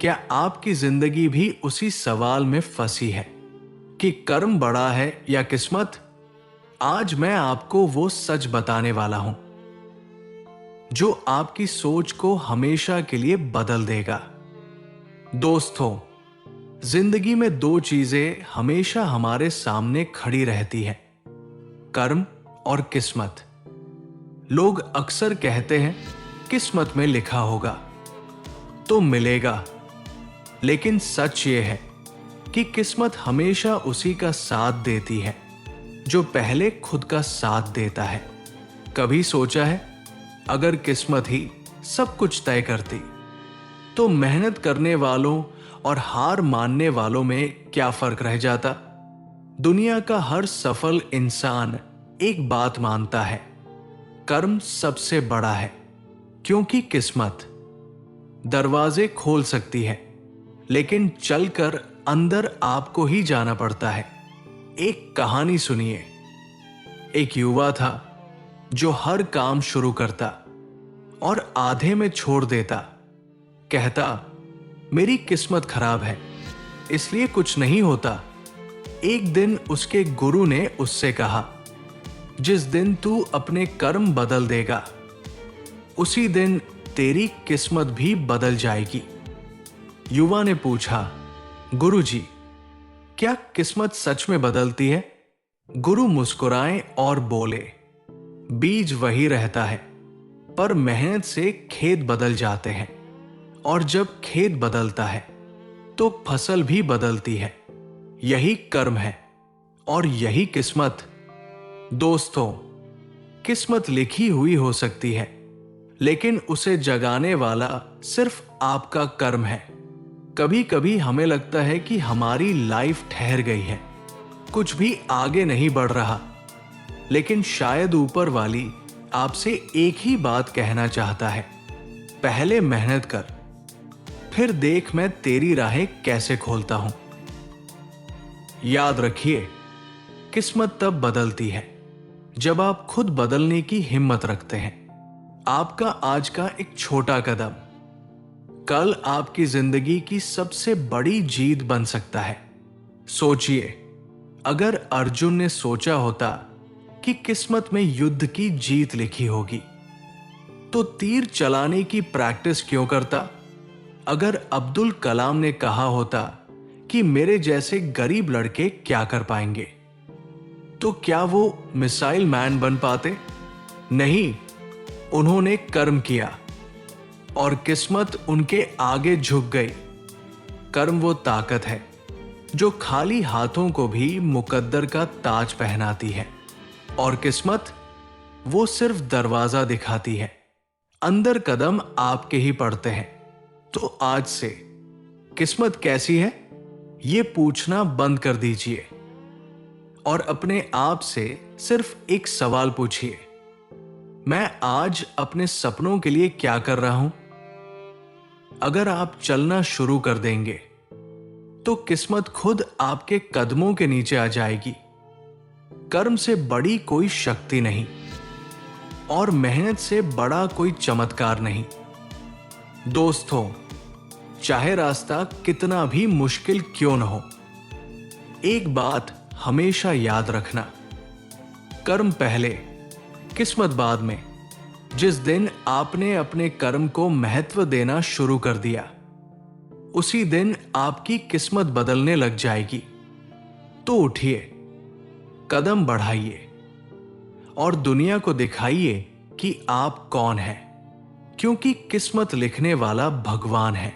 क्या आपकी जिंदगी भी उसी सवाल में फंसी है कि कर्म बड़ा है या किस्मत? आज मैं आपको वो सच बताने वाला हूं जो आपकी सोच को हमेशा के लिए बदल देगा। दोस्तों, जिंदगी में दो चीजें हमेशा हमारे सामने खड़ी रहती हैं, कर्म और किस्मत। लोग अक्सर कहते हैं किस्मत में लिखा होगा तो मिलेगा, लेकिन सच ये है कि किस्मत हमेशा उसी का साथ देती है जो पहले खुद का साथ देता है। कभी सोचा है अगर किस्मत ही सब कुछ तय करती तो मेहनत करने वालों और हार मानने वालों में क्या फर्क रह जाता? दुनिया का हर सफल इंसान एक बात मानता है, कर्म सबसे बड़ा है, क्योंकि किस्मत दरवाजे खोल सकती है लेकिन चलकर अंदर आपको ही जाना पड़ता है। एक कहानी सुनिए। एक युवा था जो हर काम शुरू करता और आधे में छोड़ देता। कहता, मेरी किस्मत खराब है इसलिए कुछ नहीं होता। एक दिन उसके गुरु ने उससे कहा, जिस दिन तू अपने कर्म बदल देगा उसी दिन तेरी किस्मत भी बदल जाएगी। युवा ने पूछा, गुरुजी, क्या किस्मत सच में बदलती है? गुरु मुस्कुराए और बोले, बीज वही रहता है पर मेहनत से खेत बदल जाते हैं, और जब खेत बदलता है तो फसल भी बदलती है। यही कर्म है और यही किस्मत। दोस्तों, किस्मत लिखी हुई हो सकती है लेकिन उसे जगाने वाला सिर्फ आपका कर्म है। कभी कभी हमें लगता है कि हमारी लाइफ ठहर गई है, कुछ भी आगे नहीं बढ़ रहा, लेकिन शायद ऊपर वाली आपसे एक ही बात कहना चाहता है, पहले मेहनत कर, फिर देख मैं तेरी राहें कैसे खोलता हूं। याद रखिए, किस्मत तब बदलती है जब आप खुद बदलने की हिम्मत रखते हैं। आपका आज का एक छोटा कदम कल आपकी जिंदगी की सबसे बड़ी जीत बन सकता है। सोचिए, अगर अर्जुन ने सोचा होता कि किस्मत में युद्ध की जीत लिखी होगी तो तीर चलाने की प्रैक्टिस क्यों करता? अगर अब्दुल कलाम ने कहा होता कि मेरे जैसे गरीब लड़के क्या कर पाएंगे, तो क्या वो मिसाइल मैन बन पाते? नहीं, उन्होंने कर्म किया और किस्मत उनके आगे झुक गई। कर्म वो ताकत है जो खाली हाथों को भी मुकद्दर का ताज पहनाती है, और किस्मत वो सिर्फ दरवाजा दिखाती है, अंदर कदम आपके ही पड़ते हैं। तो आज से किस्मत कैसी है ये पूछना बंद कर दीजिए और अपने आप से सिर्फ एक सवाल पूछिए, मैं आज अपने सपनों के लिए क्या कर रहा हूं? अगर आप चलना शुरू कर देंगे तो किस्मत खुद आपके कदमों के नीचे आ जाएगी। कर्म से बड़ी कोई शक्ति नहीं और मेहनत से बड़ा कोई चमत्कार नहीं। दोस्तों, चाहे रास्ता कितना भी मुश्किल क्यों न हो, एक बात हमेशा याद रखना, कर्म पहले किस्मत बाद में। जिस दिन आपने अपने कर्म को महत्व देना शुरू कर दिया उसी दिन आपकी किस्मत बदलने लग जाएगी। तो उठिए, कदम बढ़ाइए और दुनिया को दिखाइए कि आप कौन हैं, क्योंकि किस्मत लिखने वाला भगवान है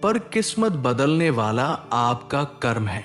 पर किस्मत बदलने वाला आपका कर्म है।